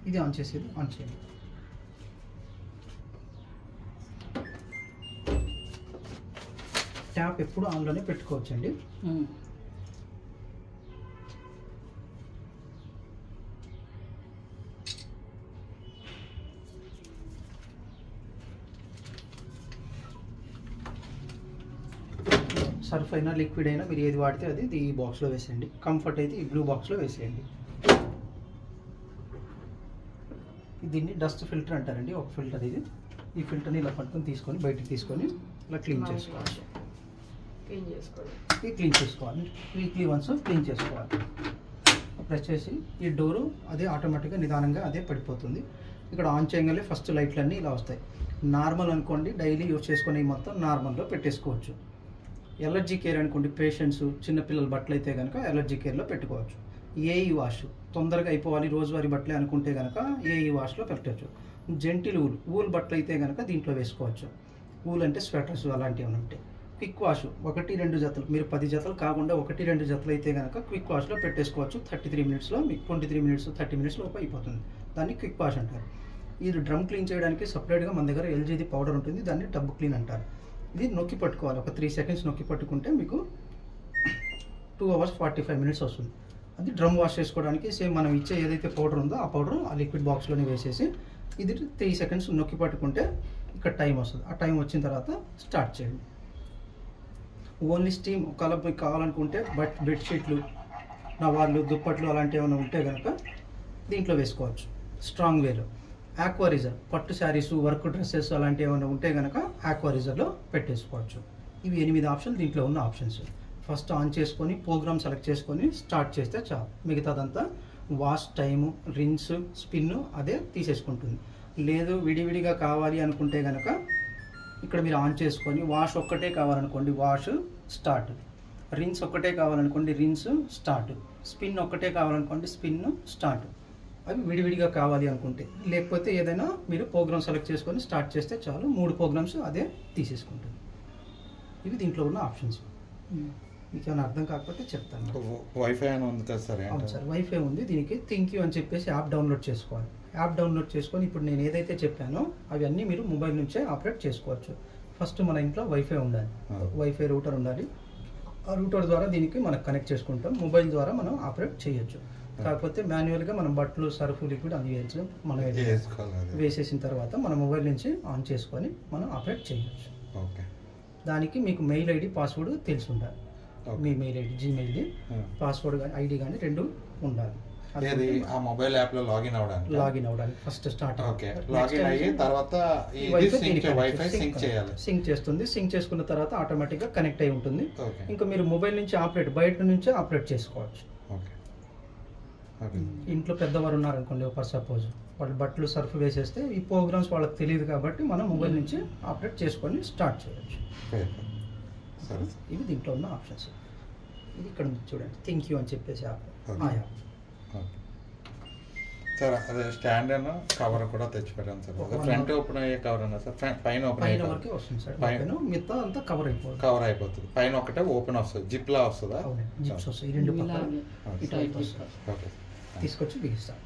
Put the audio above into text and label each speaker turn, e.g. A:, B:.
A: ఇది ఆన్ చేసేది ఆన్ చేయండి. ట్యాప్ ఎప్పుడు ఆన్లోనే పెట్టుకోవచ్చండి. సర్ఫ్ అయినా లిక్విడ్ అయినా మీరు ఏది వాడితే అది ఈ బాక్స్లో వేసేయండి. కంఫర్ట్ అయితే ఈ బ్లూ బాక్స్లో వేసేయండి. దీన్ని డస్ట్ ఫిల్టర్ అంటారండి. ఒక ఫిల్టర్ ఇది. ఈ ఫిల్టర్ని ఇలా పట్టుకొని తీసుకొని బయటకు తీసుకొని ఇలా క్లీన్ చేసుకోవాలి. ఇది క్లీన్ చేసుకోవాలి. వీక్లీ వన్స్ క్లీన్ చేసుకోవాలి. ప్రెస్ చేసి ఈ డోరు అదే ఆటోమేటిక్గా నిదానంగా అదే పడిపోతుంది. ఇక్కడ ఆన్ చేయగానే ఫస్ట్ లైట్లన్నీ ఇలా వస్తాయి. నార్మల్ అనుకోండి, డైలీ యూజ్ చేసుకునే మొత్తం నార్మల్లో పెట్టేసుకోవచ్చు. ఎలర్జీ కేర్ అనుకోండి, పేషెంట్స్ చిన్నపిల్లల బట్టలు అయితే కనుక ఎలర్జీ కేర్లో పెట్టుకోవచ్చు. ఏఈ వాష్ తొందరగా అయిపోవాలి రోజువారీ బట్టలే అనుకుంటే కనుక ఏఈ వాష్లో పెట్టవచ్చు. జెంటిల్ ఊల్ బట్టలు అయితే కనుక దీంట్లో వేసుకోవచ్చు. ఊల్ అంటే స్వెటర్స్ అలాంటివి ఉంటాయి. క్విక్ వాష్ 1-2 జతలు, మీరు 10 జతలు కాకుండా 1-2 జతలు అయితే కనుక క్విక్ వాష్లో పెట్టేసుకోవచ్చు. 33 మినిట్స్లో మీకు 23 మినిట్స్ 30 మినిట్స్ లోపు అయిపోతుంది. దాన్ని క్విక్ వాష్ అంటారు. ఇది డ్రమ్ క్లీన్ చేయడానికి సపరేట్గా మన దగ్గర ఎల్జీది పౌడర్ ఉంటుంది. దాన్ని టబ్ క్లీన్ అంటారు. ఇది నొక్కి పట్టుకోవాలి. ఒక 3 సెకండ్స్ నొక్కి పట్టుకుంటే మీకు 2 hours 45 minutes వస్తుంది. అది డ్రమ్ వాష్ చేసుకోవడానికి సేమ్ మనం ఇచ్చే ఏదైతే పౌడర్ ఉందో ఆ పౌడర్ ఆ లిక్విడ్ బాక్స్లోనే వేసేసి ఇది 3 సెకండ్స్ నొక్కి పట్టుకుంటే ఇక్కడ టైం వస్తుంది. ఆ టైం వచ్చిన తర్వాత స్టార్ట్ చేయండి. ఓన్లీ స్టీమ్ ఒకవేళ మీకు కావాలనుకుంటే బెడ్షీట్లు, నవాళ్ళు, దుప్పట్లు అలాంటివి ఏమైనా ఉంటే కనుక దీంట్లో వేసుకోవచ్చు. స్ట్రాంగ్ వేలో ఆక్వారీజర్ పట్టు శారీస్, వర్క్ డ్రెస్సెస్ అలాంటివి ఏమైనా ఉంటే కనుక ఆక్వారీజర్లో పెట్టేసుకోవచ్చు. ఇవి 8 ఆప్షన్లు దీంట్లో ఉన్న ఆప్షన్స్. ఫస్ట్ ఆన్ చేసుకొని ప్రోగ్రామ్ సెలెక్ట్ చేసుకొని స్టార్ట్ చేస్తే చాలు. మిగతాదంతా వాష్ టైము, రిన్స్, స్పిన్ అదే తీసేసుకుంటుంది. లేదు విడివిడిగా కావాలి అనుకుంటే కనుక ఇక్కడ మీరు ఆన్ చేసుకొని వాష్ ఒక్కటే కావాలనుకోండి వాష్ స్టార్ట్, రిన్స్ ఒక్కటే కావాలనుకోండి రిన్స్ స్టార్ట్, స్పిన్ ఒక్కటే కావాలనుకోండి స్పిన్ స్టార్ట్. అవి విడివిడిగా కావాలి అనుకుంటే, లేకపోతే ఏదైనా మీరు ప్రోగ్రామ్ సెలెక్ట్ చేసుకొని స్టార్ట్ చేస్తే చాలు. 3 ప్రోగ్రామ్స్ అదే తీసేసుకుంటుంది. ఇవి దీంట్లో ఉన్న ఆప్షన్స్. మీకు ఏమైనా అర్థం కాకపోతే చెప్తాను.
B: వైఫై అని ఉంది కదా సార్?
A: అవును సార్, వైఫై ఉంది. దీనికి థింక్ యూ అని చెప్పేసి యాప్ డౌన్లోడ్ చేసుకోవాలి. యాప్ డౌన్లోడ్ చేసుకొని ఇప్పుడు నేను ఏదైతే చెప్పానో అవన్నీ మీరు మొబైల్ నుంచే ఆపరేట్ చేసుకోవచ్చు. ఫస్ట్ మన ఇంట్లో వైఫై ఉండాలి, వైఫై రూటర్ ఉండాలి. ఆ రూటర్ ద్వారా దీనికి మనం కనెక్ట్ చేసుకుంటాం. మొబైల్ ద్వారా మనం ఆపరేట్ చేయొచ్చు. కాకపోతే మాన్యువల్గా మనం బట్టలు, సర్ఫ్, లిక్విడ్ అది మనం వేసేసిన తర్వాత మన మొబైల్ నుంచి ఆన్ చేసుకొని మనం ఆపరేట్ చేయొచ్చు. దానికి మీకు మెయిల్ ఐడి, పాస్వర్డ్ తెలిసి ఉండాలి. మీ మెయిల్ ఐడి, జీమెయిల్ది పాస్వర్డ్ కానీ ఐడి కానీ 2 ఉండాలి.
B: ఆ మొబైల్ యాప్ లో లాగిన్
A: అవడానికి ఫస్ట్ స్టార్ట్
B: లాగిన్ అయిన తర్వాత వైఫై
A: సింక్ చేస్తుంది. సింక్ చేసుకున్న తర్వాత ఆటోమేటిక్ గా కనెక్ట్ అయి ఉంటుంది. ఇంకా మీరు మొబైల్ నుంచి ఆపరేట్ బయట నుంచే ఆపరేట్ చేసుకోవచ్చు. ఇంట్లో పెద్దవారు ఉన్నారనుకోండి, ఫర్ సపోజ్ వాళ్ళు బట్టలు సర్ఫ్ వేసేస్తే ఈ ప్రోగ్రామ్స్ వాళ్ళకి తెలియదు కాబట్టి మనం మొబైల్ నుంచి ఆపరేట్ చేసుకొని స్టార్ట్ చేయొచ్చు. ఇవి దీంట్లో ఉన్న ఆప్షన్స్. ఇది ఇక్కడ చూడండి, థింక్ యూ అని చెప్పేసి యాప్.
B: సార్ అదే స్టాండ్ అండ్ కవర్ కూడా తెచ్చి పెట్టాను సార్. ఫ్రంట్ ఓపెన్ అయ్యే కవర్ అన్నా సార్? పైన ఓపెన్
A: వరకు వస్తుంది సార్. మిగతా అంతా కవర్ అయిపోతుంది.
B: పైన ఒకటే ఓపెన్ వస్తుంది, జిప్ లా వస్తుందా?
A: జిప్స్ వస్తాయి 2 పక్కన. తీసుకొచ్చి బిగిస్తాను.